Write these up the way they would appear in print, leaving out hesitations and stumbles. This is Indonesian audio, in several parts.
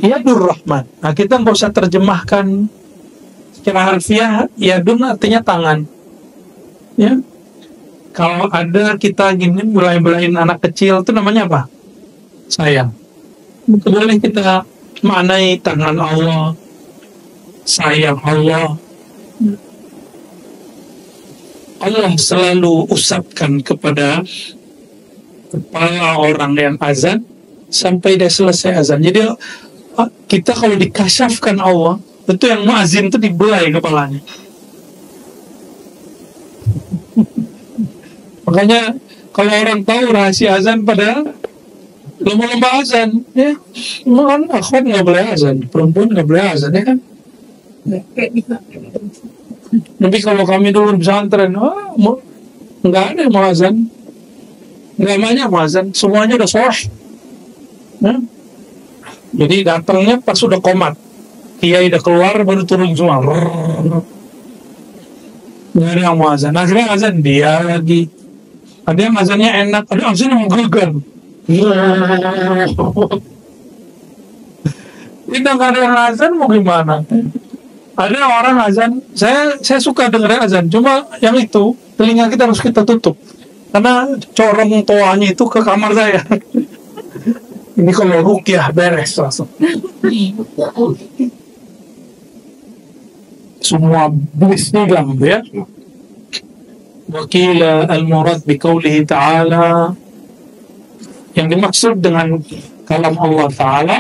Yadur Rahman. Nah, kita nggak usah terjemahkan secara harfiah. Yadun artinya tangan. Ya. Kalau ada kita gini belai-belain anak kecil itu namanya apa? Sayang. Boleh kita maknai tangan Allah, sayang Allah. Allah selalu usapkan kepada kepala orang yang azan sampai dia selesai azan. Jadi kita kalau dikasyafkan Allah, itu yang muazin itu dibelai kepalanya. Makanya kalau orang tahu rahasia azan pada lomba-lomba azan, ya, kan akhwat nggak boleh azan, perempuan nggak boleh azan, ya kan? Tapi kalau kami dulu di pesantren, nggak ada yang mau azan, nggak banyak mau azan, semuanya udah soleh. Nah, jadi datangnya pas sudah komat, kiai udah keluar baru turun semua. Nggak ada yang mau azan. Akhirnya azan dia lagi. Ada yang azannya enak, ada yang azannya menggugah. Kita nggak ada yang azan mau gimana? Ada orang azan, saya suka dengar azan, cuma yang itu telinga kita harus kita tutup karena corong toanya itu ke kamar saya. Ini kalau ruqyah beres langsung. Semua blis hilang ya. Wakila al-murad biqaulihi ta'ala, yang dimaksud dengan kalam Allah Ta'ala,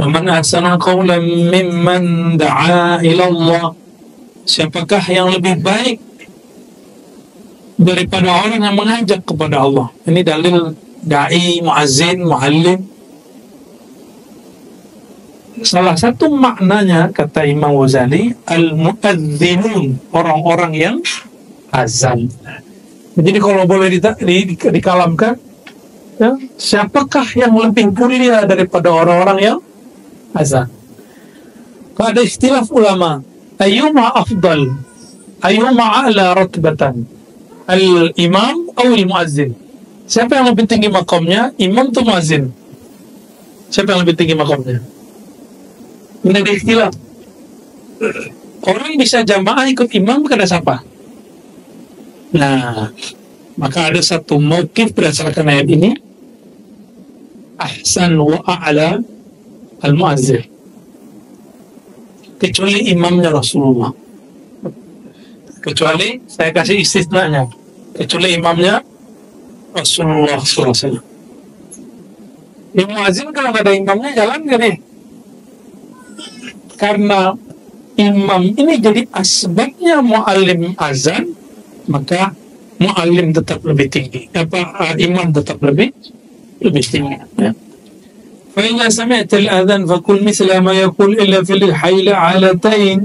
"Waman ahsana qawlan mimman da'a ila Allah." Siapakah yang lebih baik daripada orang yang mengajak kepada Allah? Ini dalil da'i, muazzin, muallim. Salah satu maknanya kata Imam Ghazali, al-muadzinun, orang-orang yang azan. Jadi kalau boleh dikalamkan, ya, siapakah yang lebih mulia daripada orang-orang yang azan? Kalau ada istilah ulama, ayyuma afdal, ayyuma a'la ratbatan, al-imam atau al-muazzin. Siapa yang lebih tinggi makamnya, imam atau muazzin? Siapa yang lebih tinggi makamnya? Ini ada istilah. Orang bisa jamaah ikut imam karena siapa? Nah, maka ada satu mauqif berdasarkan ayat ini, ahsan wa a'la al-muazzin, kecuali imamnya Rasulullah. Kecuali, saya kasih istisnanya, kecuali imamnya Rasulullah SAW. Yang muazzin kalau nggak ada imamnya jalan nggak nih? Karena imam ini jadi asbabnya muallim azan, maka muallim tetap lebih tinggi. Imam tetap lebih tinggi. Ya. فإذا سمعت الأذان فقل مثل ما يقول إلا في الحي علتين.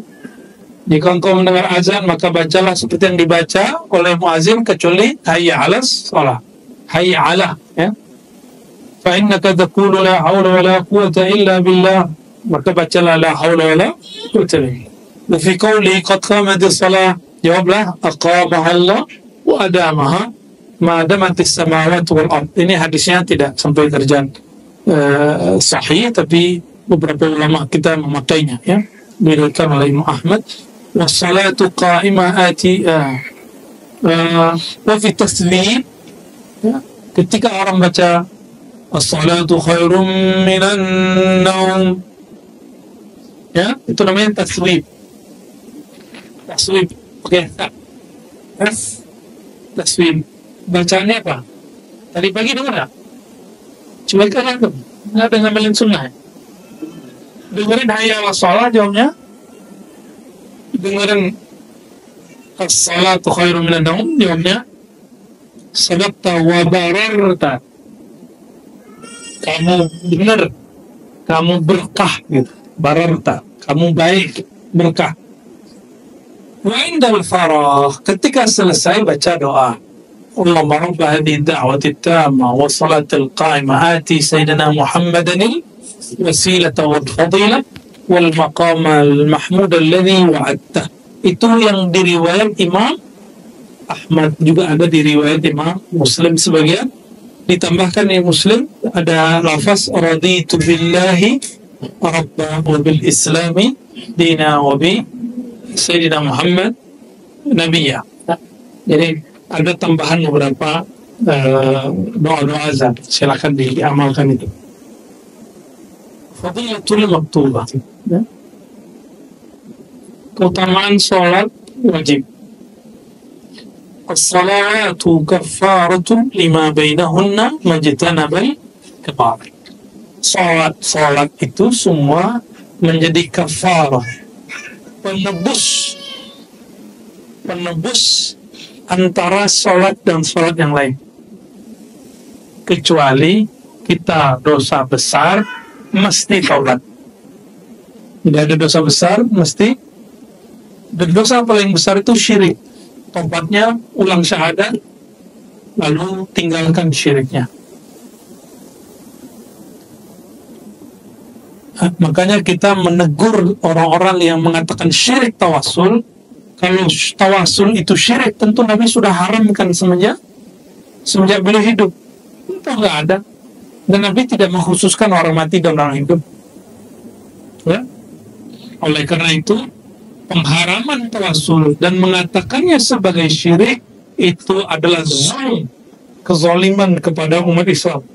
Jika engkau mendengar azan maka bacalah seperti yang dibaca oleh muazin kecuali hayya 'alas shalah, hayya 'ala, ya. Fa innaka taqulu la haula wala quwwata illa billah, maka bacalah la haula wala quwwata illa billah. Fi qawli qad qamatis shalah, jawablah aqamaha Allah wa adamaha ma damatis samawati wal ard. Ini hadisnya tidak sampai terjadi sahih, tapi beberapa ulama kita memakainya, ya, diriwayatkan oleh Imam Ahmad. Wassalatu qa'imah ati wa fi taslim, ya, ketika orang baca as-salatu khairum minan naum, ya, itu namanya taswib. Oke, taswib bacaannya apa? Tadi pagi dengar nggak? Coba kan nggak ada ngamalin sunnah. Dengerin hayya 'alas shalah, jawabnya. Dengerin as-salatu khairum minan naum, jawabnya sadaqta wa bararta. Kamu benar, kamu berkah gitu. Bararta, kamu baik, berkah. Wa indal faragh, ketika selesai baca doa, Allahumma rabb hadhihi ad-da'wati at-tamma wa salatil qa'imah ati sayyidina Muhammadan al-wasilata wal fadilah wal maqam al-mahmud alladhi wa'adta. Itu yang diriwayat Imam Ahmad, juga ada diriwayat Imam Muslim sebagian, ditambahkan di Muslim ada lafaz raditu billahi rabba wa bil islami dina wa bi sayyidina Muhammad nabiyya. Jadi ada tambahan beberapa doa-doa azan, silakan diamalkan itu. Fadilatul maktubah, ya. Keutamaan sholat wajib. As-salatu kaffaratun lima bainahunna majtanabal kabair. Sholat itu semua menjadi kafarah, penebus antara sholat dan sholat yang lain. Kecuali kita dosa besar, mesti taubat. Tidak ada dosa besar, mesti. Dan dosa paling besar itu syirik. Taubatnya ulang syahadat, lalu tinggalkan syiriknya. Makanya kita menegur orang-orang yang mengatakan syirik tawasul. Kalau tawasul itu syirik, tentu Nabi sudah haramkan semenjak beliau hidup. Itu nggak ada. Dan Nabi tidak mengkhususkan orang mati dan orang hidup. Ya? Oleh karena itu, pengharaman tawasul dan mengatakannya sebagai syirik itu adalah zulm, kezaliman kepada umat Islam.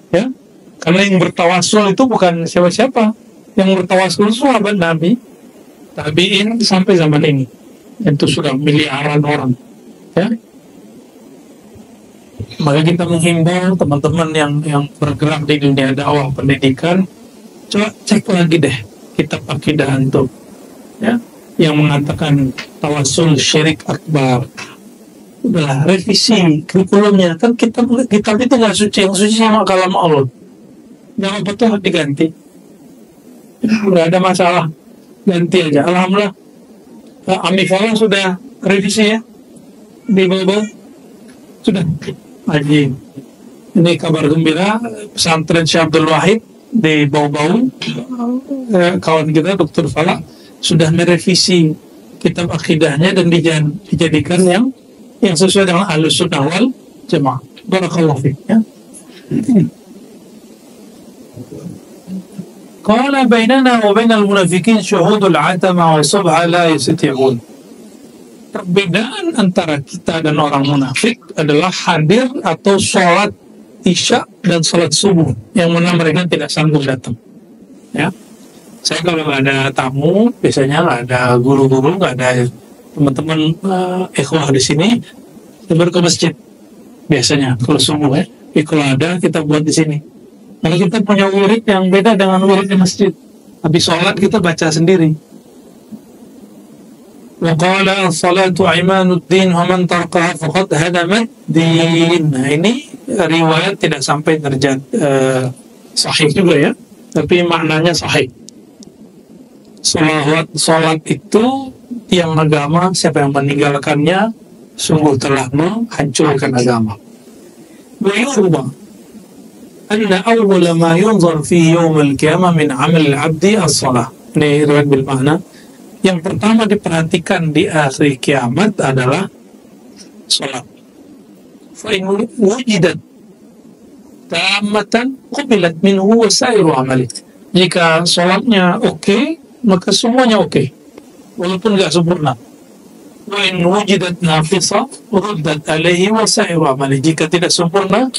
Ya? Karena yang bertawasul itu bukan siapa-siapa. Yang bertawasul itu sahabat Nabi, tabi'in sampai zaman ini. Itu sudah miliaran orang. Ya? Maka kita menghimbau teman-teman yang bergerak di dunia dakwah pendidikan, coba cek lagi deh kitab akidah antum, ya, yang mengatakan tawasul syirik akbar. Udahlah, revisi kurikulumnya. Kan kitab itu nggak suci, yang suci sama kalam Allah. Jangan betul diganti. Nggak ada masalah, ganti aja. Alhamdulillah, Amifala sudah revisi ya di bawah sudah. Haji, ini kabar gembira, pesantren Syekh Abdul Wahid di Bau-Bau, kawan kita Dr. Falak sudah merevisi kitab akidahnya dan dijadikan yang sesuai dengan Ahlus Sunnah wal Jamaah. Barakallahu fiik, ya. Qala bainana wa bainal munafiqin syuhudul atama wa subha la yastati'un. Perbedaan antara kita dan orang munafik adalah hadir atau sholat isya dan sholat subuh, yang mana mereka tidak sanggup datang. Ya, saya kalau nggak ada tamu, biasanya nggak ada guru-guru, nggak ada teman-teman ikhwah di sini, kita ke masjid. Biasanya kalau subuh ya, kalau ada kita buat di sini. Karena kita punya wirid yang beda dengan wirid di masjid. Habis sholat kita baca sendiri. Waqala as-salatu imanuddin wa man tarqaha faqad hadamat din. Nah, ini riwayat tidak sampai derajat sahih juga ya, tapi maknanya sahih. Salat itu tiang agama, siapa yang meninggalkannya sungguh telah menghancurkan agama. Wa yurba anna awwala ma yunzar fi yawm al-qiyamah min 'amal al-'abdi as-salah. Ini riwayat bil makna. Yang pertama diperhatikan di akhir kiamat adalah salat. Fa in wujidat tammatan qubilat minhu wasairu amali. Jika salatnya oke, maka semuanya oke, walaupun nggak sempurna. Wa in wujidat nafisa ruddat alaihi wasairu amali. Jika tidak sempurna,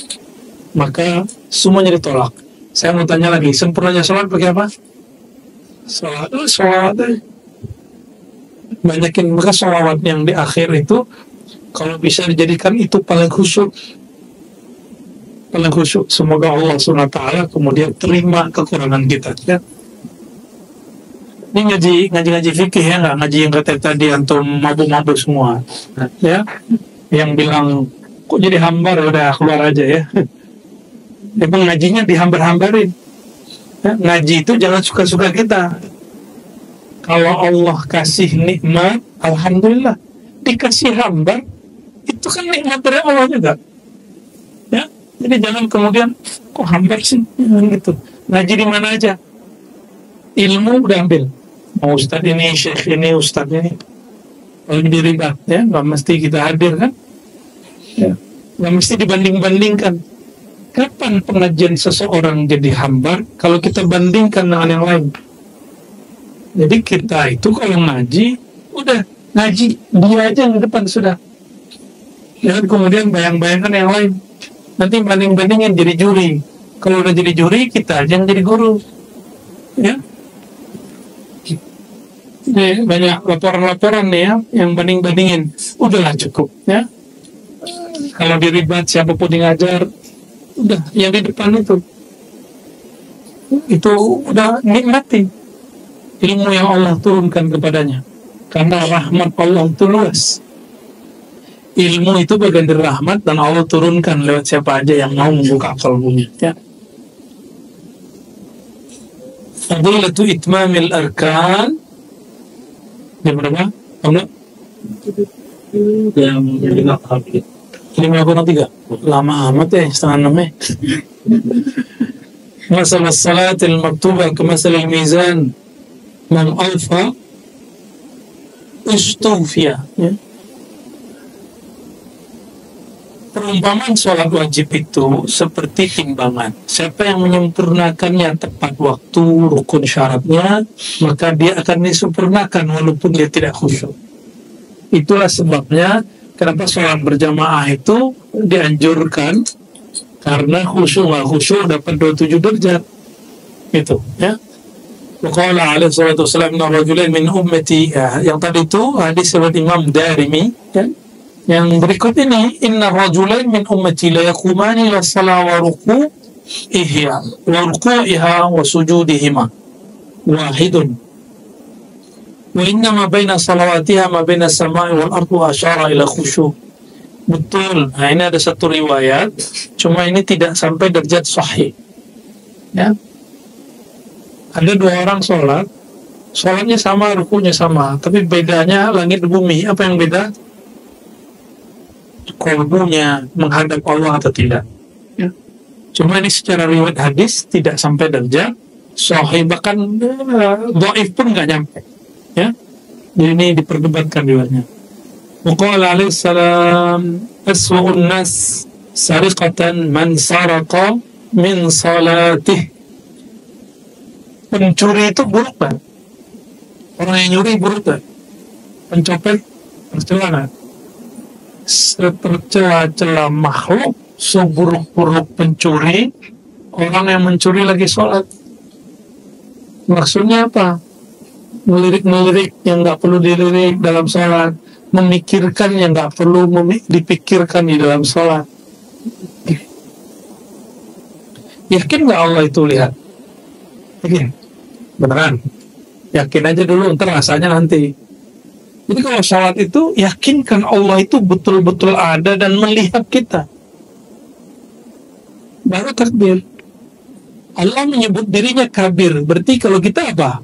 maka semuanya ditolak. Saya mau tanya lagi, sempurnanya salat pakai apa? Salat. Banyakin, maka sholawat yang di akhir itu kalau bisa dijadikan itu paling khusyuk. Semoga Allah SWT kemudian terima kekurangan kita, ya. Ini ngaji fikih ya, nggak ngaji yang kata tadi antum mabuk-mabuk semua, ya. Yang bilang kok jadi hambar, udah keluar aja ya. Emang ngajinya dihambar-hambarin, ya. Ngaji itu jangan suka-suka kita. Kalau Allah kasih nikmat, alhamdulillah. Dikasih hambar, itu kan nikmat dari Allah juga. Ya, jadi jangan kemudian kok hambar sih, gitu. Ngaji di mana aja, ilmu udah ambil. Mau ustadz ini, syekh ini, ustadz ini, kalau diribat, ya, nggak mesti kita hadir kan? Ya, nggak mesti dibanding-bandingkan. Kapan pengajian seseorang jadi hambar? Kalau kita bandingkan dengan yang lain. Jadi kita itu kalau ngaji, udah ngaji dia aja yang di depan sudah. Jangan kemudian bayang-bayangkan yang lain. Nanti banding-bandingin jadi juri. Kalau udah jadi juri, kita aja yang jadi guru. Ya. Ini banyak laporan-laporan nih ya, yang banding-bandingin. Udahlah cukup ya. Kalau diribat siapapun yang ngajar, udah yang di depan itu udah nikmati ilmu yang Allah turunkan kepadanya, karena rahmat Allah itu luas. Ilmu itu bagian dari rahmat dan Allah turunkan lewat siapa aja yang mau membuka kalbunya ya. Fadilatu itmamil arkan yang berapa? Yang 5,3 lama amat ya, setengah 6 ya. Masalah salatil maktubah ke masalah mizan man alfa ustufia ya. Perumpamaan sholat wajib itu seperti timbangan. Siapa yang menyempurnakannya tepat waktu, rukun syaratnya, maka dia akan disempurnakan walaupun dia tidak khusyuk. Itulah sebabnya kenapa sholat berjamaah itu dianjurkan, karena khusyuk dapat 27 derajat. Itu ya. Waqala alaihi salatu wassalam inna rajulain min ummati, yang tadi itu hadis riwayat Imam Darimi ya. Yang berikut ini, inna rajulain min ummati la yaqumani ila salat wa ruku'iha wa sujudihima wahidun wa inna ma baina salawatiha ma baina samai wal ardu asyara ila khusyu'. Betul. Nah, ini ada satu riwayat, cuma ini tidak sampai derajat sahih ya. Ada dua orang sholatnya sama, rukunya sama, tapi bedanya langit bumi. Apa yang beda? Kalbunya menghadap Allah atau tidak ya. Cuma ini secara riwayat hadis tidak sampai derajat sahih, bahkan dhaif pun nggak nyampe ya. Jadi ini diperdebatkan riwayatnya. Waqala alaihi salam aswa'un nas sariqatan man saraqa min salatih. Pencuri itu buruk kan? Orang yang nyuri buruk kan? Pencopet percelana. Setercela-cela makhluk, seburuk-buruk pencuri, orang yang mencuri lagi sholat. Maksudnya apa? Melirik-melirik yang nggak perlu dilirik dalam sholat, memikirkan yang nggak perlu dipikirkan di dalam sholat. Yakin nggak Allah itu lihat? Yakin? Beneran? Yakin aja dulu, ntar rasanya nanti. Jadi kalau sholat itu, yakinkan Allah itu betul-betul ada dan melihat kita. Baru takbir. Allah menyebut dirinya kabir. Berarti kalau kita apa?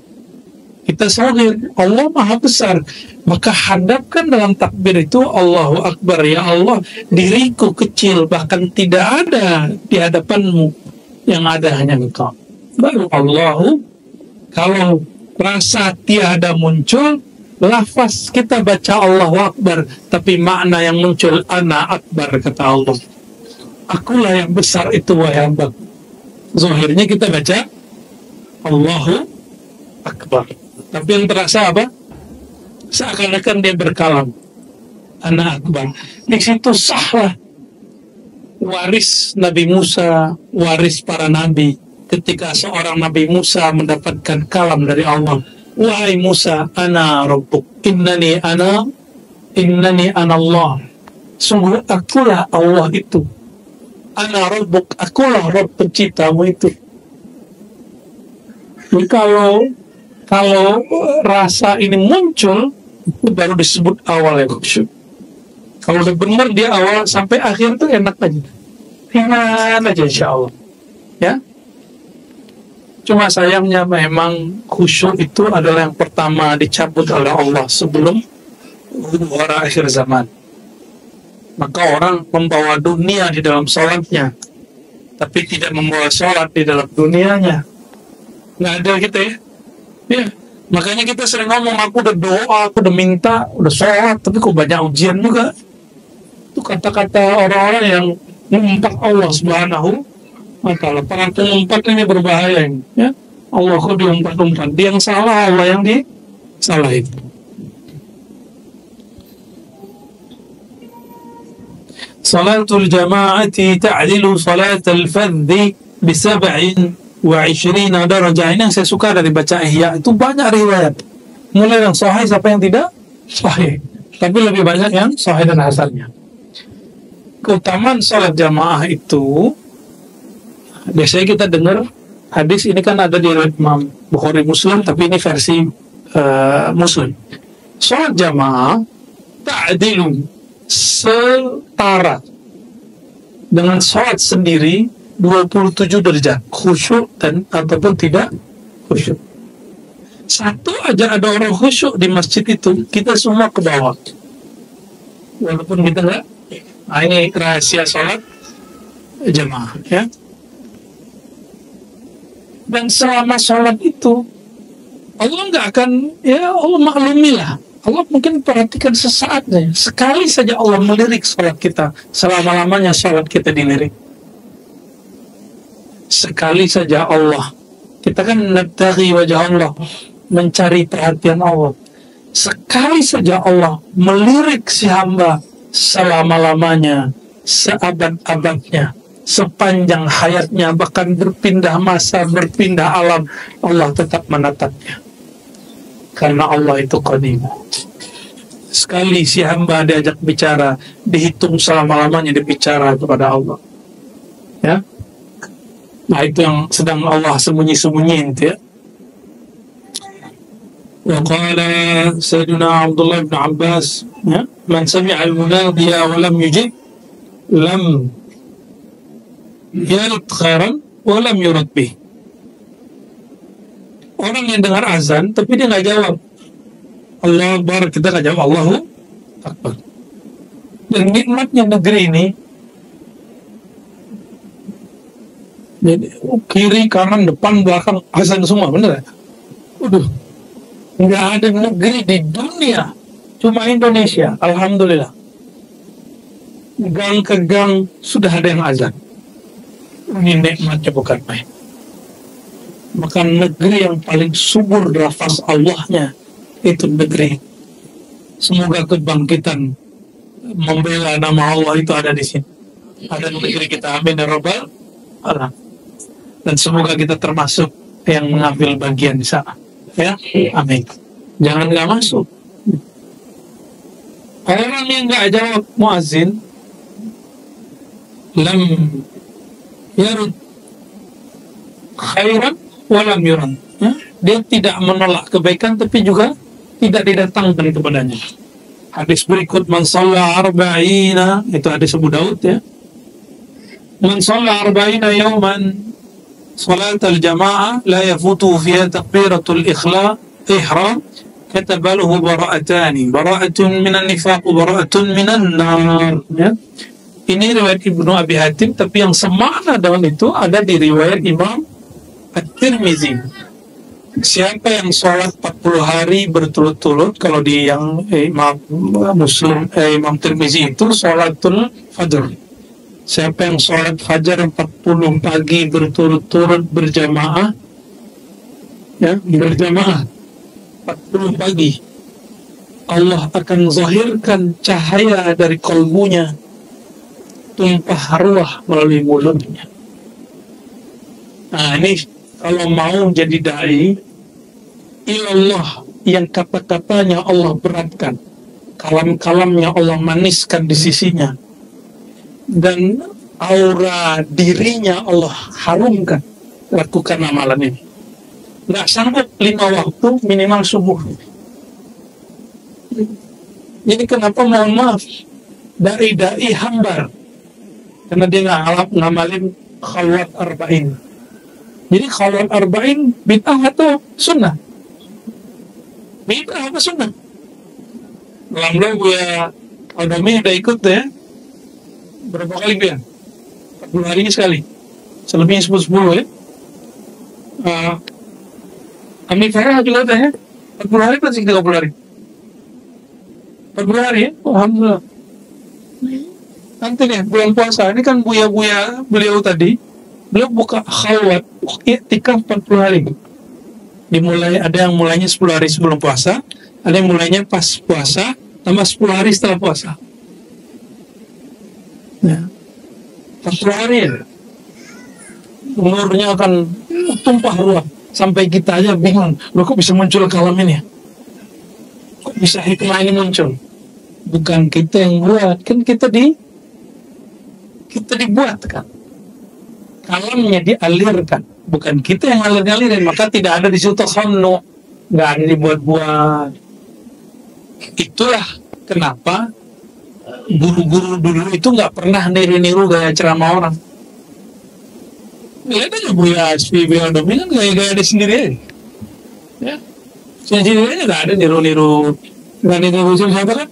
Kita shagir. Allah maha besar. Maka hadapkan dalam takbir itu Allahu Akbar. Ya Allah, diriku kecil, bahkan tidak ada di hadapanmu. Yang ada hanya Engkau. Baru Allahu. Kalau rasa tiada muncul, lafaz kita baca Allahu Akbar, tapi makna yang muncul ana akbar, kata Allah. Akulah yang besar itu wahai hamba. Zahirnya kita baca Allahu Akbar, tapi yang terasa apa? Seakan-akan dia berkalam ana akbar. Di situ sahlah waris Nabi Musa, waris para nabi. Ketika seorang Nabi Musa mendapatkan kalam dari Allah, wahai Musa, ana rabbuk, innani ana Allah. Sungguh akulah Allah itu. Ana rabbuk, akulah Rabb penciptamu itu. Jadi kalau rasa ini muncul, itu baru disebut awal ya khusyuk. Kalau udah benar dia awal sampai akhir tuh enak aja. Ringan aja insya Allah. Ya. Cuma sayangnya memang khusyuk itu adalah yang pertama dicabut oleh Allah sebelum orang akhir zaman. Maka orang membawa dunia di dalam sholatnya, tapi tidak membawa sholat di dalam dunianya. Nggak ada gitu ya. Ya. Makanya kita sering ngomong, aku udah doa, aku udah minta, udah sholat, tapi kok banyak ujian juga. Itu kata-kata orang-orang yang mengumpat Allah Subhanahu Maka pengumpat ini berbahaya ini, ya. Allah kok diumpat-umpat, dia yang salah, Allah yang disalahin. Salatul jama'ati ta'dilu salatal fadhi bisab'in wa 20 darajah. Ini yang saya suka dari baca Ihya, itu banyak riwayat. Mulai yang sahih sampai yang tidak sahih. Tapi lebih banyak yang sahih dan hasannya. Keutamaan salat jamaah itu, biasanya kita dengar hadis ini kan ada di Imam Bukhari Muslim, tapi ini versi Muslim. Salat jamaah ta'dilu, setara dengan salat sendiri 27 derajat, khusyuk dan ataupun tidak khusyuk. Satu aja ada orang khusyuk di masjid itu, kita semua ke bawah. Walaupun kita enggak. Nah, ini rahasia salat jamaah, ya. Dan selama salat itu Allah nggak akan, ya Allah maklumilah. Allah mungkin perhatikan sesaat saja. Sekali saja Allah melirik salat kita, selama-lamanya salat kita dilirik. Sekali saja Allah, kita kan nabtaghi wajah Allah, mencari perhatian Allah. Sekali saja Allah melirik si hamba, selama-lamanya, seabad-abadnya, sepanjang hayatnya, bahkan berpindah masa, berpindah alam, Allah tetap menatapnya. Karena Allah itu qadim. Sekali si hamba diajak bicara, dihitung selama-lamanya dibicara kepada Allah. Ya. Nah, itu yang sedang Allah sembunyi-sembunyiin itu, ya. Wa qala Sayyidina Abdullah bin Abbas, ya, man sami'a al-munadiya wa lam yujib lam yarud khairan wa lam yurad bih. Orang yang dengar azan tapi dia nggak jawab Allah Akbar, kita nggak jawab Allahu Akbar. Dan nikmatnya negeri ini, jadi kiri kanan depan belakang azan semua, bener ya? Udah, nggak ada negeri di dunia, cuma Indonesia, alhamdulillah. Gang ke gang sudah ada yang azan. Ini nikmatnya bukan main. Maka negeri yang paling subur lafaz Allahnya itu negeri. Semoga kebangkitan membela nama Allah itu ada di sini. Ada di negeri kita. Amin ya rabbal alamin. Dan semoga kita termasuk yang mengambil bagian di sana. Ya, amin. Jangan nggak masuk. Orang yang nggak jawab muazin, lam yarud khairan walam yuran, ya? Dia tidak menolak kebaikan tapi juga tidak didatangkan kepadanya. Hadis berikut, man shalla arba'ina, itu hadis Abu Daud, ya. Man shalla arba'ina yawman salatal jamaah la yafutu fiha takbiratul ihram katabaluhu bara'atani, bara'atun minan nifaq wa bara'atun minan nar, ya. Ini riwayat Ibnu Abi Hatim, tapi yang semakna dengan itu ada di riwayat Imam At-Tirmizi. Siapa yang sholat 40 hari berturut-turut, kalau di yang Imam Muslim, Imam Tirmizi itu sholatul fajr. Siapa yang sholat fajar 40 pagi berturut-turut berjamaah, ya, berjamaah 40 pagi, Allah akan zahirkan cahaya dari kalbunya, tumpah ruah melalui mulutnya. Nah, ini kalau mau jadi dai ilallah yang kata-katanya Allah beratkan, kalam-kalamnya Allah maniskan di sisinya, dan aura dirinya Allah harumkan, lakukan amalan ini. Nggak sanggup 5 waktu, minimal subuh. Jadi kenapa, mohon maaf, dai-dai hambar karena dia nggak ngamalin khalwat arba'in. Jadi khalwat arba'in bid'ah atau sunnah? Bid'ah apa sunnah? Alhamdulillah Buya Adami udah ikut ya. Berapa kali Buya? 40 hari sekali. Selebihnya 10-10 ya. Ami Farah juga ada ya. 40 hari pasti 30 hari. 40 hari ya. Oh, alhamdulillah. Nanti nih bulan puasa ini kan buya-buya beliau tadi Beliau buka khalwat iktikaf 40 hari. Dimulai, ada yang mulainya 10 hari sebelum puasa, ada yang mulainya pas puasa tambah 10 hari setelah puasa. Ya. 40 hari ya. Umurnya akan tumpah ruah sampai kita aja bingung, loh kok bisa muncul kalam ini? Kok bisa hikmah ini muncul? Bukan kita yang buat, kan kita dibuat kan. Kalamnya dialirkan, bukan kita yang ngalir-ngalirin, maka tidak ada di situ khonno, nggak ada dibuat-buat. Itulah kenapa guru-guru dulu itu nggak pernah niru-niru gaya ceramah orang. Lihat aja Buya Asfi, Buya Domi kan gaya-gaya dia sendiri aja. Ya, sendiri aja nggak ada niru-niru, nggak niru siapa kan,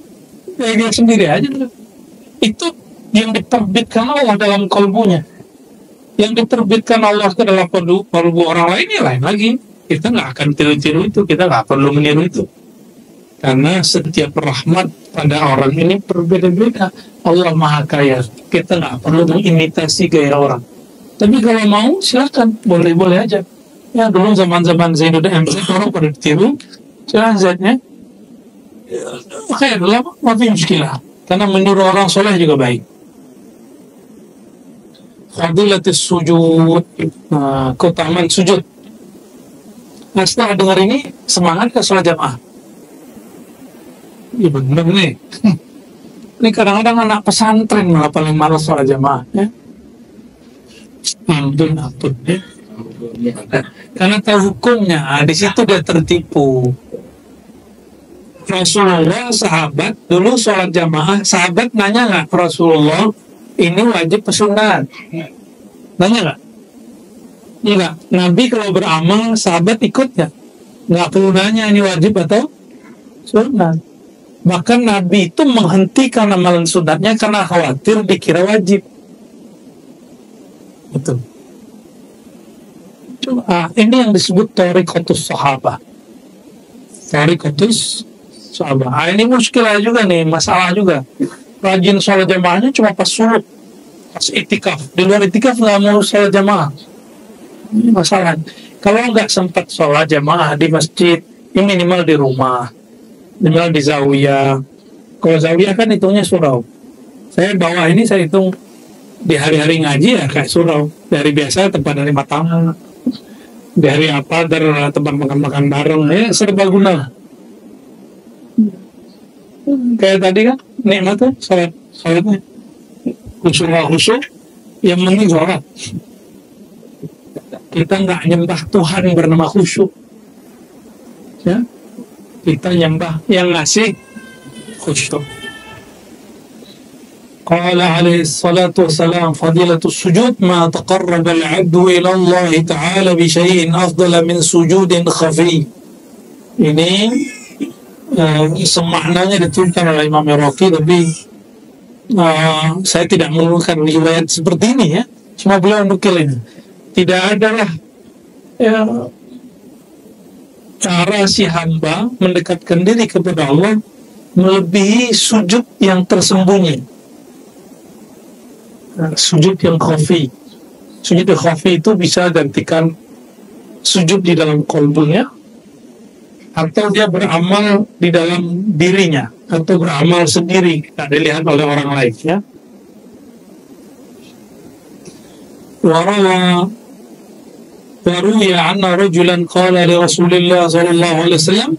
gaya-gaya sendiri aja. Itu yang diterbitkan Allah dalam kalbunya. Yang diterbitkan Allah ke dalam kalbu orang lain ya lain lagi. Kita nggak akan tiru-tiru itu, kita nggak perlu meniru itu. Karena setiap rahmat pada orang ini berbeda-beda. Allah Maha Kaya, kita nggak perlu mengimitasi gaya orang. Tapi kalau mau silakan, boleh-boleh aja. Ya dulu zaman-zaman Zainuddin MZ orang pada ditiru, silakan Z-nya. Makanya dulu maafin muskilah. Karena meniru orang soleh juga baik. Fadilatus sujud, keutamaan sujud. Nah setelah dengar ini, semangat ke sholat jamaah. Iya bener nih. Ini kadang-kadang anak pesantren malah paling malas sholat jamaah. Ya. Ampun ya. Karena tahu hukumnya, di situ dia tertipu. Rasulullah, sahabat dulu sholat jamaah, sahabat nanya nggak Rasulullah, ini wajib sunat? Nanya nggak? Enggak. Nabi kalau beramal, sahabat ikut nggak perlu nanya ini wajib atau sunat. Bahkan Nabi itu menghentikan amalan sunatnya karena khawatir dikira wajib. Betul. Coba, ini yang disebut tariqatus sahabah. Tariqatus sahabah. Ini muskilah juga nih, masalah juga. Rajin sholat jamaahnya cuma pas suruh, pas itikaf. Di luar itikaf nggak mau sholat jamaah. Ini masalah. Kalau nggak sempat sholat jamaah di masjid, ini minimal di rumah, minimal di zawiyah. Kalau zawiyah kan hitungnya surau. Saya bawah ini saya hitung di hari-hari ngaji ya kayak surau. Dari biasa tempat dari matang, di hari apa dari tempat makan-makan bareng, ya serba guna. Kayak tadi kan nikmat tuh sholatnya khusyuk, yang penting sholat. Kita nggak nyembah Tuhan bernama khusyuk, ya kita nyembah yang ngasih khusyuk. Qala alaihi salatu wassalam, fadilatus sujud ma taqarraba al-'abdu ila Allah ta'ala bi syai'in afdala min sujudin khafi. Ini semaknanya dituliskan oleh Imam Iraqi, tapi saya tidak menemukan riwayat seperti ini ya. Cuma beliau nukil ini. Tidak adalah cara si hamba mendekatkan diri kepada Allah melebihi sujud yang tersembunyi. Sujud yang khafi. Sujud yang khafi itu bisa gantikan sujud di dalam qalbunya, atau dia beramal di dalam dirinya, atau beramal sendiri tidak dilihat oleh orang lain ya. Waruya anna rajulan qala li Rasulillah sallallahu alaihi wasallam,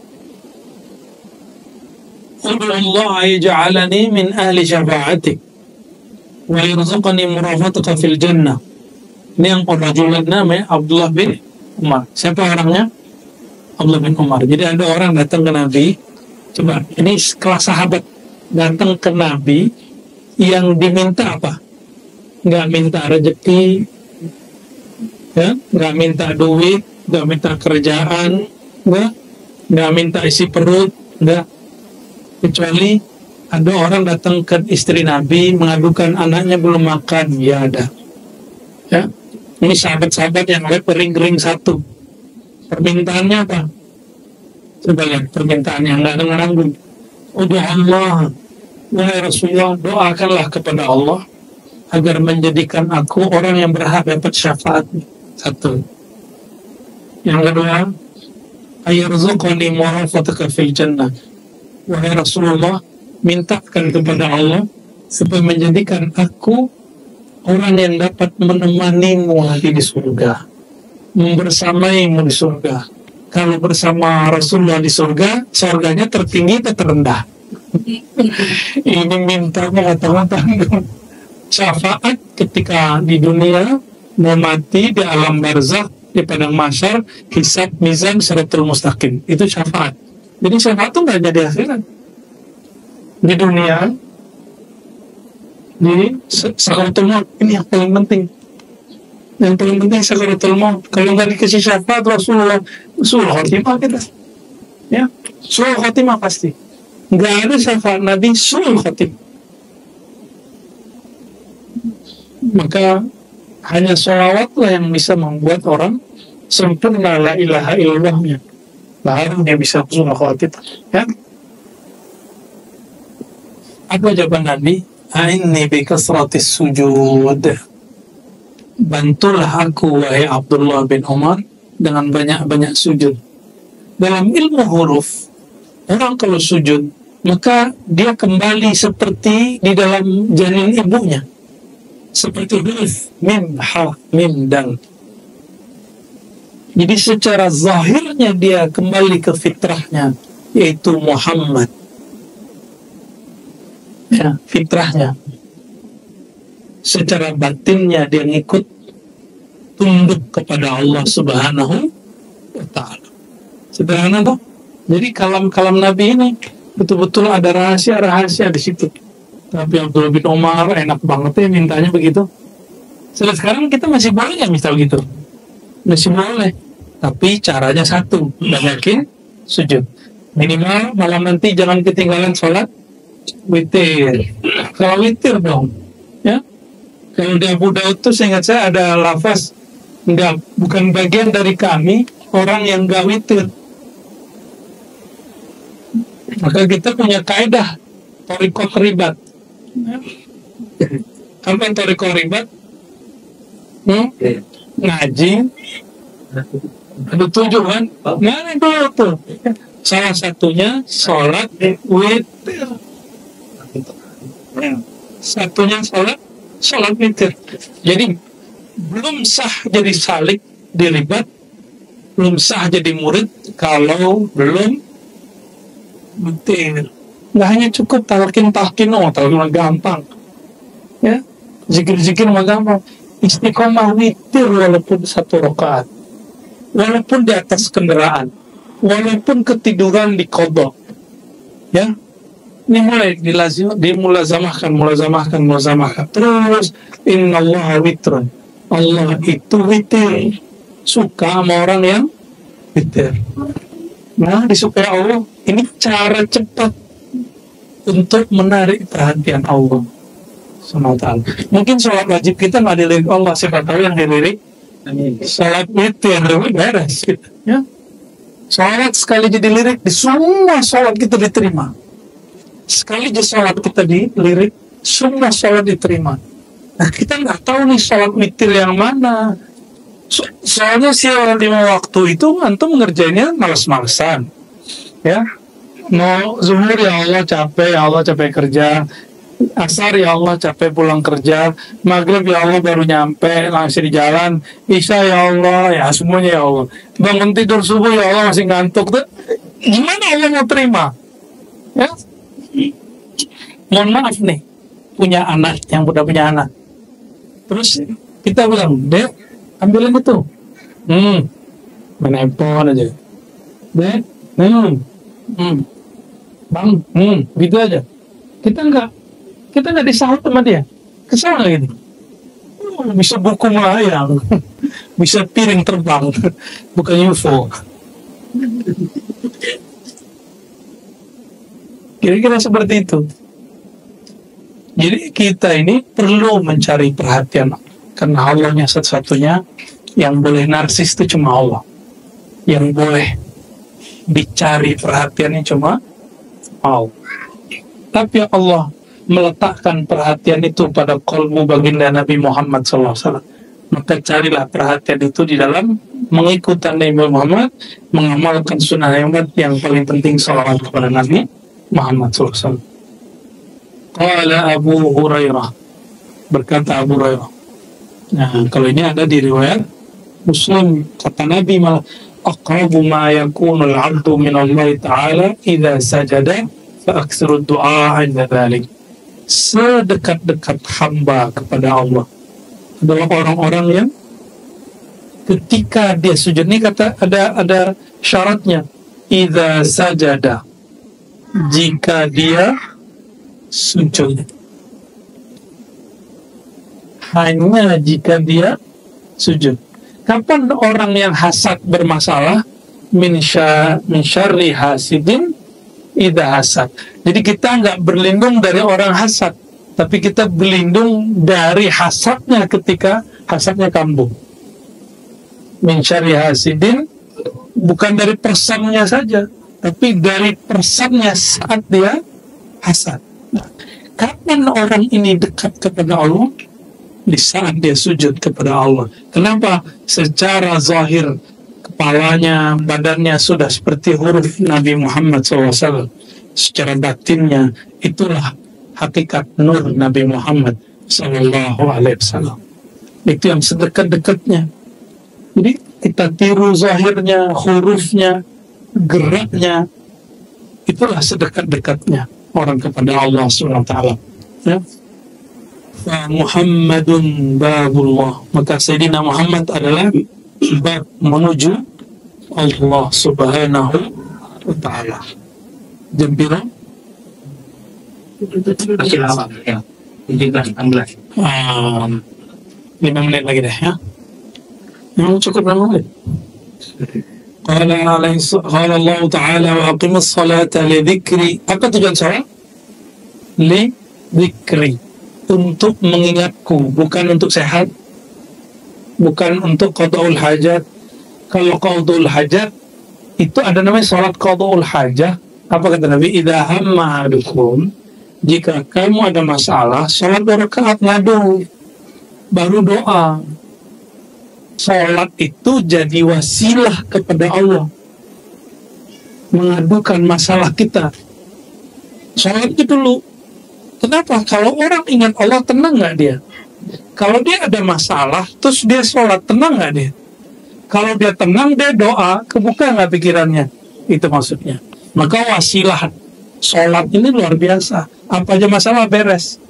"Qul Allah yaj'alani min ahli syafa'atik wa yarzuqani murafataka fil jannah." Ini yang rajulan namanya Abdullah bin Umar. Siapa orangnya? Abdullah bin Umar. Jadi ada orang datang ke Nabi. Coba, ini kelas sahabat datang ke Nabi yang diminta apa? Nggak minta rezeki, ya, nggak minta duit, nggak minta kerjaan, nggak minta isi perut, nggak. Kecuali ada orang datang ke istri Nabi mengadukan anaknya belum makan, ya ada. Ya, ini sahabat-sahabat yang oleh ring-ring satu. Permintaannya apa? Coba lihat permintaannya, nggak ada nanggung. Udah Allah, wahai Rasulullah, doakanlah kepada Allah agar menjadikan aku orang yang berhak dapat syafaat. Satu. Yang kedua, ayarzuqani murafataka fil jannah. Wahai Rasulullah, mintakan kepada Allah supaya menjadikan aku orang yang dapat menemanimu nanti di surga, membersamaimu di surga. Kalau bersama Rasulullah di surga, surganya tertinggi atau terendah? Ini mintanya tanggung syafaat ketika di dunia, mau mati di alam barzakh, di padang mahsyar, hisab, mizan, siratul mustaqim. Itu syafaat. Jadi syafaat itu nggak jadi akhirat. Di dunia, di sakaratul maut, ini yang paling penting. Yang paling penting sakaratul maut. Kalau nggak dikasih syafaat Rasulullah, sul khotimah kita. Ya, sul khotimah pasti. Nggak ada syafaat Nabi sul khotimah. Maka hanya sholawatlah yang bisa membuat orang sempurna la ilaha illallahnya. Baru dia bisa sul khotimah. Ya. Apa jawaban Nabi? A'inni bi kasratis sujud. Bantulah aku wahai Abdullah bin Umar dengan banyak-banyak sujud. Dalam ilmu huruf, orang kalau sujud, maka dia kembali seperti di dalam janin ibunya. Seperti huruf mim, ha, mim, dal. Jadi secara zahirnya dia kembali ke fitrahnya, yaitu Muhammad. Ya, fitrahnya. Secara batinnya dia ngikut, tunduk kepada Allah Subhanahu wa Ta'ala. Sederhana toh? Jadi kalam-kalam Nabi ini betul-betul ada rahasia-rahasia di situ. Tapi Abdullah bin Umar enak banget ya mintanya begitu. Sekarang kita masih boleh nggak minta begitu? Masih boleh. Tapi caranya satu, banyakin sujud. Minimal malam nanti jangan ketinggalan sholat witir. Kalau witir dong, ya. Kalau di Abu Daud tuh seingat saya ada lafaz bukan bagian dari kami orang yang gak witir. Maka kita punya kaidah thariqah ribat. Apa yang thariqah ribat? Ngaji ada 7 kan? Mana itu tuh? Salah satunya sholat witir. Satunya sholat witir. Jadi belum sah jadi salik di ribat, belum sah jadi murid kalau belum witir. Nggak hanya cukup talqin mah gampang, ya, zikir mah gampang. Istiqomah witir walaupun 1 rakaat, walaupun di atas kendaraan, walaupun ketiduran di qadha, ya. Ini mulai dimulazamahkan terus. Innallaha witrun, Allah itu witir, suka sama orang yang witir. Nah, disukai Allah. Ini cara cepat untuk menarik perhatian Allah Subhanahu wa Ta'ala. Mungkin sholat wajib kita nggak dilirik Allah, siapa tahu yang dilirik sholat witir beres gitu, ya. Sholat sekali jadi lirik, di semua sholat kita diterima. Sekali aja sholat kita dilirik, semua sholat diterima. Nah, kita nggak tahu nih sholat witir yang mana. Soalnya sholat 5 waktu itu antum ngerjainnya malas-malasan, ya. Mau zuhur ya Allah capek kerja. Asar ya Allah capek pulang kerja. Maghrib ya Allah baru nyampe langsung di jalan. Isya ya Allah, ya semuanya ya Allah. Bangun tidur subuh ya Allah masih ngantuk. Gimana Allah mau terima? Ya. Mohon maaf nih, punya anak yang udah punya anak. Terus kita bilang, Dek, ambilin itu. Main handphone aja. Dek, Bang, gitu aja. Kita nggak disahut sama dia. Kesal nggak gitu? Bisa buku melayang, bisa piring terbang, bukan UFO. Kira-kira seperti itu. Jadi kita ini perlu mencari perhatian, karena Allahnya satu-satunya yang boleh narsis itu cuma Allah. Yang boleh dicari perhatiannya cuma Allah. Tapi Allah meletakkan perhatian itu pada kolbu baginda Nabi Muhammad SAW. Maka carilah perhatian itu di dalam mengikuti Nabi Muhammad, mengamalkan sunnah Muhammad, yang paling penting salawat kepada Nabi Muhammad SAW. Qala Abu Hurairah, berkata Abu Hurairah. Nah, kalau ini ada di riwayat Muslim, kata Nabi malah, aqrabu ma yakunu al-'abdu min Allah Ta'ala idza sajada fa aktsiru du'a 'inda dzalik. Sedekat-dekat hamba kepada Allah adalah orang-orang yang ketika dia sujud. Ini kata ada syaratnya, idza sajada, jika dia sujud. Hanya jika dia sujud. Kapan orang yang hasad bermasalah? Min syarri hasidin idza hasad. Jadi kita nggak berlindung dari orang hasad, tapi kita berlindung dari hasadnya ketika hasadnya kambuh. Min syarri hasidin, bukan dari persannya saja, tapi dari persannya saat dia hasad. Nah, kapan orang ini dekat kepada Allah? Di saat dia sujud kepada Allah. Kenapa? Secara zahir kepalanya, badannya sudah seperti huruf Nabi Muhammad SAW. Secara batinnya itulah hakikat nur Nabi Muhammad SAW. Itu yang sedekat-dekatnya. Jadi kita tiru zahirnya, hurufnya, geraknya. Itulah sedekat-dekatnya orang kepada Allah SWT. Ya. Muhammadun babullah, maka Sayyidina Muhammad adalah bab menuju Allah Subhanahu wa Ta'ala. Jempira 5 menit lagi deh ya. Yang cukup 5 menit. Qala Allah Ta'ala wa aqimus salata li dzikri. Apa tujuan salat? Li dzikri, untuk mengingatku, bukan untuk sehat, bukan untuk qada'ul hajat. Kalau qada'ul hajat itu ada namanya salat qada'ul hajat. Apa kata Nabi? Idza hamma ahadukum, jika kamu ada masalah, salat 2 rakaat, ngadu, baru doa. Salat itu jadi wasilah kepada Allah, mengadukan masalah kita. Salat itu dulu. Kenapa? Kalau orang ingat Allah, tenang nggak dia? Kalau dia ada masalah, terus dia sholat, tenang nggak dia? Kalau dia tenang, dia doa, kebuka nggak pikirannya? Itu maksudnya. Maka wasilah sholat ini luar biasa. Apa aja masalah beres.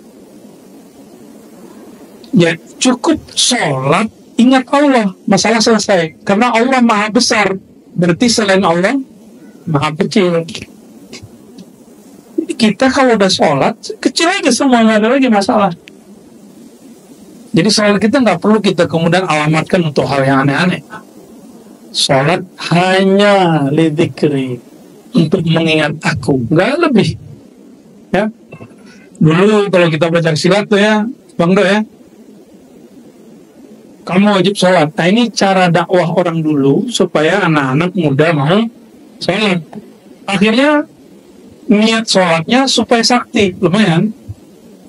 Ya cukup sholat, ingat Allah, masalah selesai. Karena Allah maha besar, berarti selain Allah maha kecil. Kita kalau udah sholat, kecil aja semua, nggak ada lagi masalah. Jadi sholat kita nggak perlu kita kemudian alamatkan untuk hal yang aneh-aneh. Sholat hanya lidzikri, untuk mengingat aku, nggak lebih. Ya, dulu kalau kita belajar silat tuh ya, Bang Do ya, kamu wajib sholat. Nah ini cara dakwah orang dulu supaya anak-anak muda mau sholat. Akhirnya niat sholatnya supaya sakti, lumayan.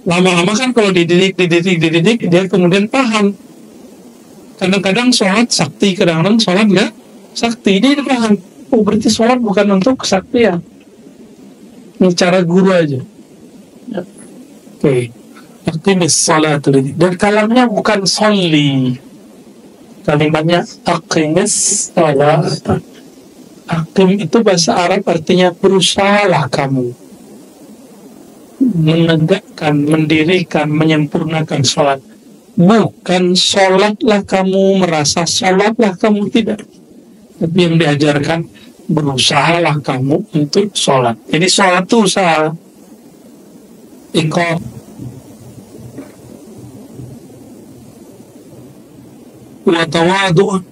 Lama-lama kan kalau dididik, dia kemudian paham. Kadang-kadang sholat sakti, kadang-kadang sholat nggak sakti. Dia paham. Oh berarti sholat bukan untuk kesaktian. Ini cara guru aja. Ya. Oke. Aqimis sholat. Dan kalamnya bukan sholli. Kalimatnya aqimis sholat. Aqim itu bahasa Arab artinya berusahalah kamu menegakkan, mendirikan, menyempurnakan sholat. Bukan sholatlah kamu, merasa sholatlah kamu, tidak. Tapi yang diajarkan, berusahalah kamu untuk sholat. Jadi sholat itu usaha. Iqam. Wa tawadu'un.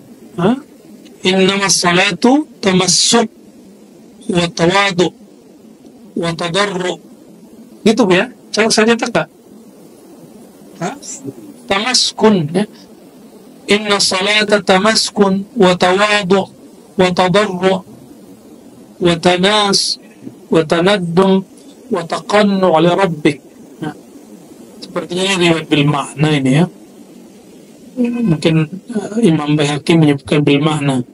Innama salatu tamassuk wa tawadu' wa tadarru'. Gitu ya, saya tak tamaskun ya. Inna salata tamaskun wa tawadu' wa tadarru' wa tanas wa tanaddum wa taqannu' li rabbik. Nah, Sepertinya riwayat bil makna ini ya. Mungkin Imam Baihaqi menyebutkan bil makna.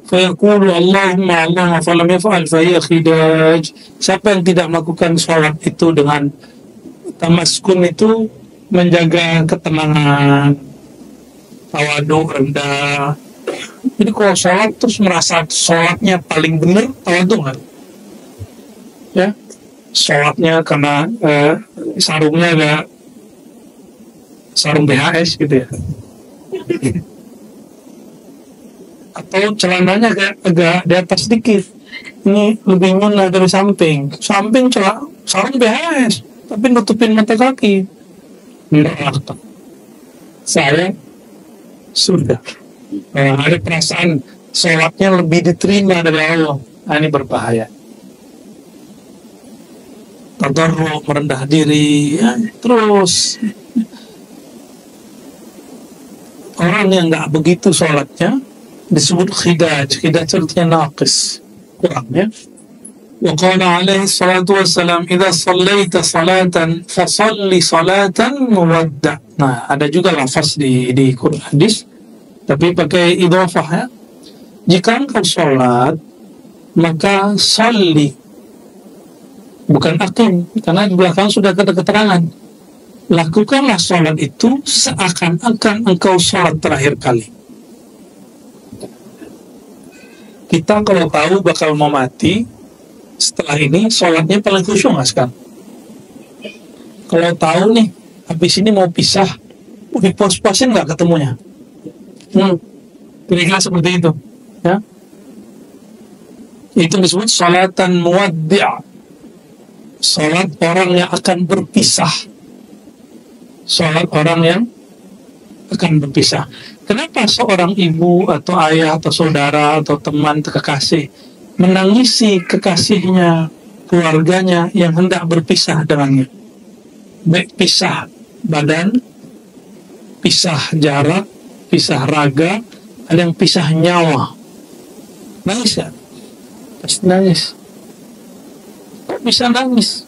Fayaqulu Allahumma falam yaf'al fahiya khidaj. Siapa yang tidak melakukan sholat itu dengan tamaskun itu menjaga ketenangan, tawadu rendah. Jadi kalau sholat terus merasa sholatnya paling benar, tawadu kan? Ya, sholatnya karena sarungnya ada sarung BHS gitu ya. Atau celananya agak di atas sedikit, ini lebih nyuna dari samping sarung BHS tapi nutupin mata kaki. Enggak, saya sudah ada perasaan sholatnya lebih diterima dari Allah. Ini berbahaya. Tadarru, merendah diri ya, terus orang yang nggak begitu sholatnya disebut khidaj. Khidaj artinya naqis, kurang ya. Wa qala alaihi salatu wassalam idza shallaita salatan fasalli salatan muwadda'. Nah, ada juga lafaz di Quran hadis tapi pakai idhofah ya. Jika engkau sholat maka salli, bukan aqim, karena di belakang sudah ada keterangan. Lakukanlah sholat itu seakan-akan engkau sholat terakhir kali. Kita kalau tahu bakal mau mati setelah ini, sholatnya paling khusyuk nggak sekarang? Kalau tahu nih habis ini mau pisah, dipos-posin nggak ketemunya? Kira-kira seperti itu ya. Itu disebut sholatan muwaddi', sholat orang yang akan berpisah, sholat orang yang akan berpisah. Kenapa seorang ibu atau ayah atau saudara atau teman atau kekasih menangisi kekasihnya, keluarganya yang hendak berpisah dengannya? Baik pisah badan, pisah jarak, pisah raga, ada yang pisah nyawa. Nangis ya? Pasti nangis. Kok bisa nangis?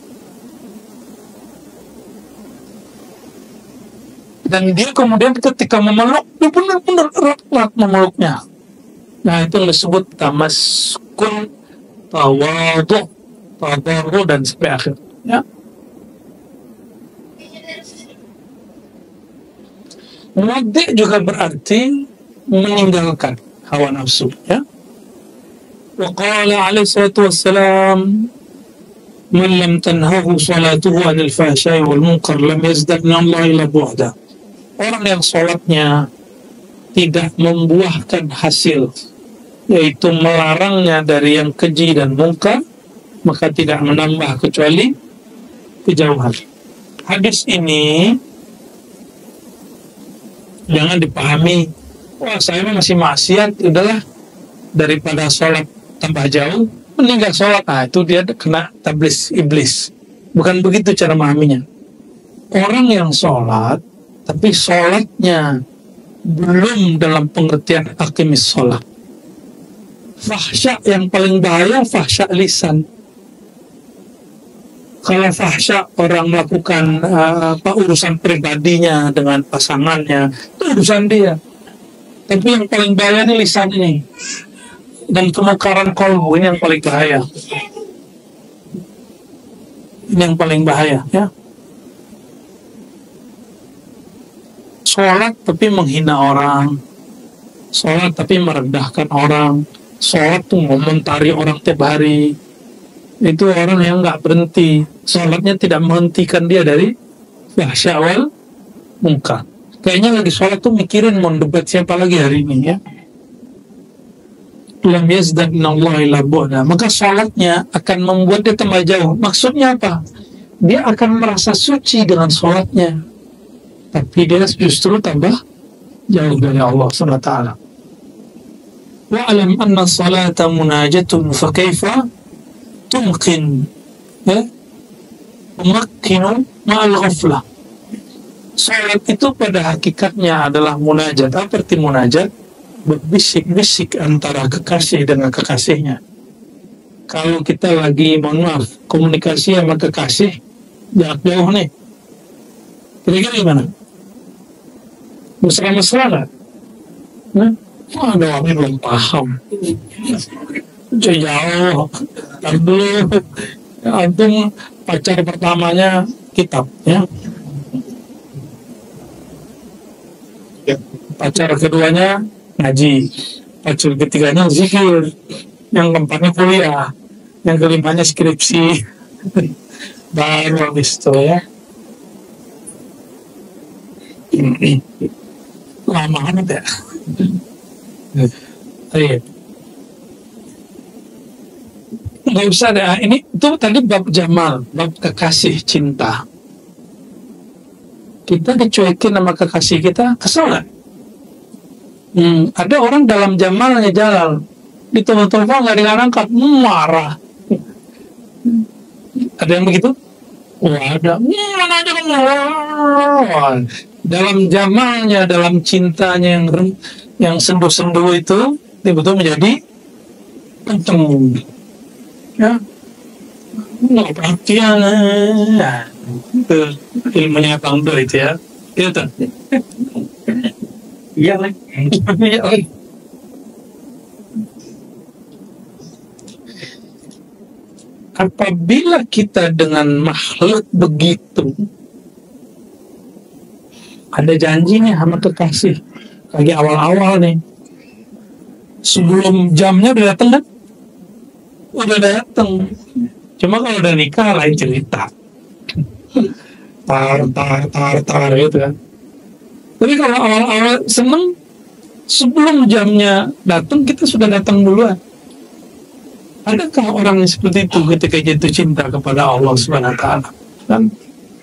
Dan dia kemudian ketika memeluk, dia benar-benar erat memeluknya. Nah, itu disebut tamaskun, tawadu, tadarru, dan sampai akhir ya. Muwaddi' juga berarti meninggalkan hawa nafsu ya. Wa qala alaihi salatu wassalam man lam tanhahu salatuhu anil fahsya'i wal munkar lam yazdad min Allah illa bu'da. Orang yang sholatnya tidak membuahkan hasil, yaitu melarangnya dari yang keji dan munkar, maka tidak menambah kecuali kejauhan. Hadis ini jangan dipahami, wah saya masih maksiat, udahlah daripada sholat tambah jauh, meninggal sholat. Nah, itu dia kena tablis iblis. Bukan begitu cara memahaminya. Orang yang sholat tapi sholatnya belum dalam pengertian aqimis sholat. Fahsya yang paling bahaya fahsya lisan. Kalau fahsya orang melakukan urusan pribadinya dengan pasangannya, itu urusan dia. Tapi yang paling bahaya ini lisan ini. Dan kemungkaran qalbu ini yang paling bahaya. Ini yang paling bahaya ya. Sholat tapi menghina orang, sholat tapi merendahkan orang, sholat tuh ngomentari orang tiap hari. Itu orang yang nggak berhenti, sholatnya tidak menghentikan dia dari fahsya wal munkar. Kayaknya lagi sholat tuh mikirin mau debat siapa lagi hari ini ya. Lam yazdad minallahi illa bu'da. Maka sholatnya akan membuat dia tambah jauh. Maksudnya apa? Dia akan merasa suci dengan sholatnya, tapi dia justru tambah jauh dari Allah SWT. Wa'alam anna salata munajatun fa kaifa tumkin ya umakkinu ma'al ghaflah. Salat itu pada hakikatnya adalah munajat. Apa arti munajat? Berbisik-bisik antara kekasih dengan kekasihnya. Kalau kita lagi, mohon maaf, komunikasi sama kekasih jarak jauh nih, Kira-kira gimana? Mesra-mesra nggak? Nah, ada orang yang belum paham. Jauh, ntar dulu. Antum pacar pertamanya kitab, ya. Pacar keduanya ngaji, pacar ketiganya zikir, yang keempatnya kuliah, yang kelimanya skripsi. Baru habis itu, ya. Lama amat ya. Iya. Nggak usah deh. Ini itu tadi bab jamal, bab kekasih cinta. Kita dicuekin sama kekasih kita, kesel nggak? Ada orang dalam jamalnya Jalal, ditelepon nggak diangkat, marah. Ada yang begitu? Ada. Mana aja kamu? Dalam jamalnya, dalam cintanya yang sendu-sendu itu, betul menjadi kenceng. Ya, nggak perhatian. Nah, itu ilmunya Bang Dul itu ya. Itu. Iya lah. Apabila kita dengan makhluk begitu, ada janjinya sama kekasih lagi awal-awal nih, sebelum jamnya udah datang kan? Udah datang. Cuma kalau udah nikah lain cerita. tar gitu kan. Tapi kalau awal-awal seneng, sebelum jamnya datang kita sudah datang duluan. Adakah orang yang seperti itu ketika jatuh cinta kepada Allah Subhanahu wa taala? Dan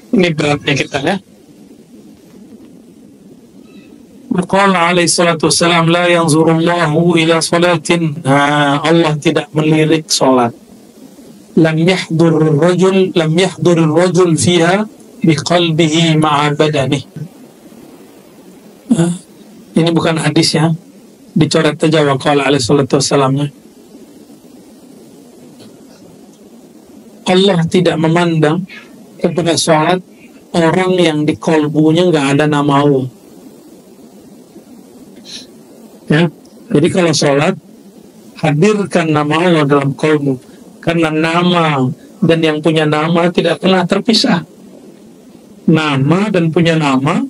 ini beratnya kita ya. Qala alaihi salatu wassalam, la yanzurullahu ila salatin. Allah tidak melirik salat. Lam yahdur ar-rajul fiha biqalbihi ma'a badanihi. Ini bukan hadis ya. Dicoret aja wa qala alaihi salatu wassalamnya. Allah tidak memandang kepada salat orang yang di kolbunya nggak ada nama Allah. Ya, jadi kalau sholat hadirkan nama Allah dalam kolbu, karena nama dan yang punya nama tidak pernah terpisah. Nama dan punya nama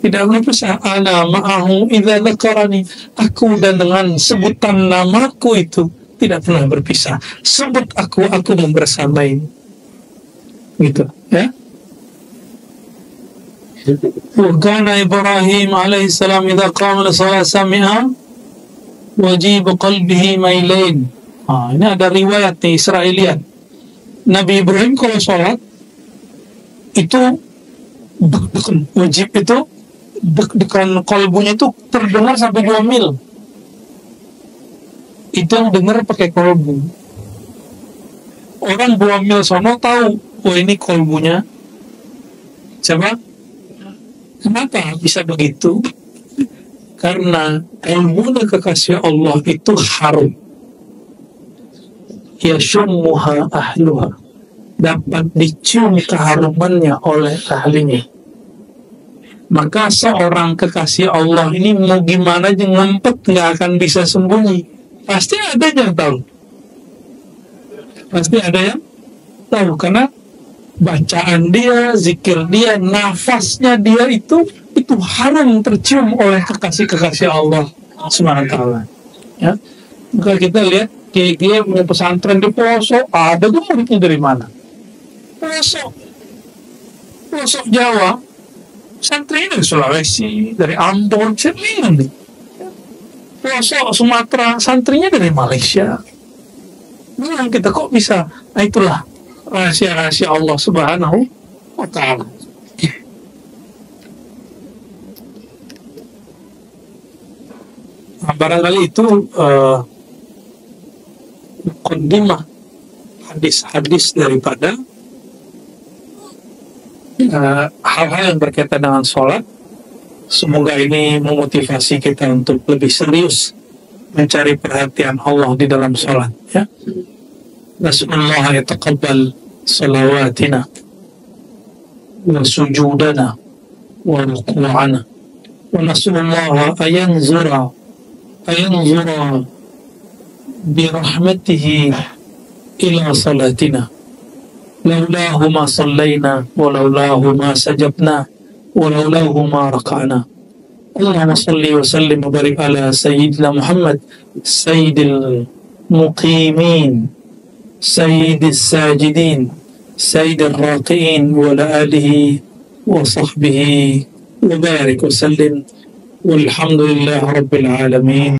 tidak pernah terpisah. Ana ma'ahu idza dzakarani. Aku dan dengan sebutan namaku itu tidak pernah berpisah. Sebut aku membersamai. Gitu, ya. وكان إبراهيم عليه السلام إذا قام للصلاة سمع وجيب قلبه ميلين. Ini ada riwayat nih Israeliat. Nabi Ibrahim kalau sholat itu deg-degan, wajib itu deg-degan, kolbunya itu terdengar sampai 2 mil. Itu yang dengar pakai kolbu. Orang 2 mil sono tahu, oh ini kolbunya siapa? Kenapa bisa begitu? Karena ilmu dan kekasih Allah itu harum. Yashummuha ahluha. Dapat dicium keharumannya oleh ahlinya. Maka seorang kekasih Allah ini mau gimana aja ngempet nggak akan bisa sembunyi. Pasti ada yang tahu. Pasti ada yang tahu karena bacaan dia, zikir dia, nafasnya dia itu harum tercium oleh kekasih-kekasih Allah Subhanahu wa taala. Ya. Maka kita lihat dia punya pesantren di pelosok, ada tuh muridnya dari mana? Pelosok Jawa, pesantren dari Sulawesi, dari Ambon, sering nih. Pelosok Sumatera, santrinya dari Malaysia. Nah, kita kok bisa? Nah, itulah rahasia-rahasia Allah Subhanahu wa ta'ala. Nah, barangkali itu muqaddimah hadis-hadis daripada hal-hal yang berkaitan dengan sholat. Semoga ini memotivasi kita untuk lebih serius mencari perhatian Allah di dalam sholat, ya. Nas'alullah yataqabbal salawatina wa sujudana وركوعنا، ونسأل الله أن ينظر برحمته إلى صلاتنا، لولاه ما صلينا ولولاه ما سجدنا ولولاه ما ركعنا. اللهم صل وسلم وبارك على سيدنا محمد سيد المقيمين سيد الساجدين سيد الراكعين وعلى آله وصحبه وبارك وسلم، والحمد لله رب العالمين.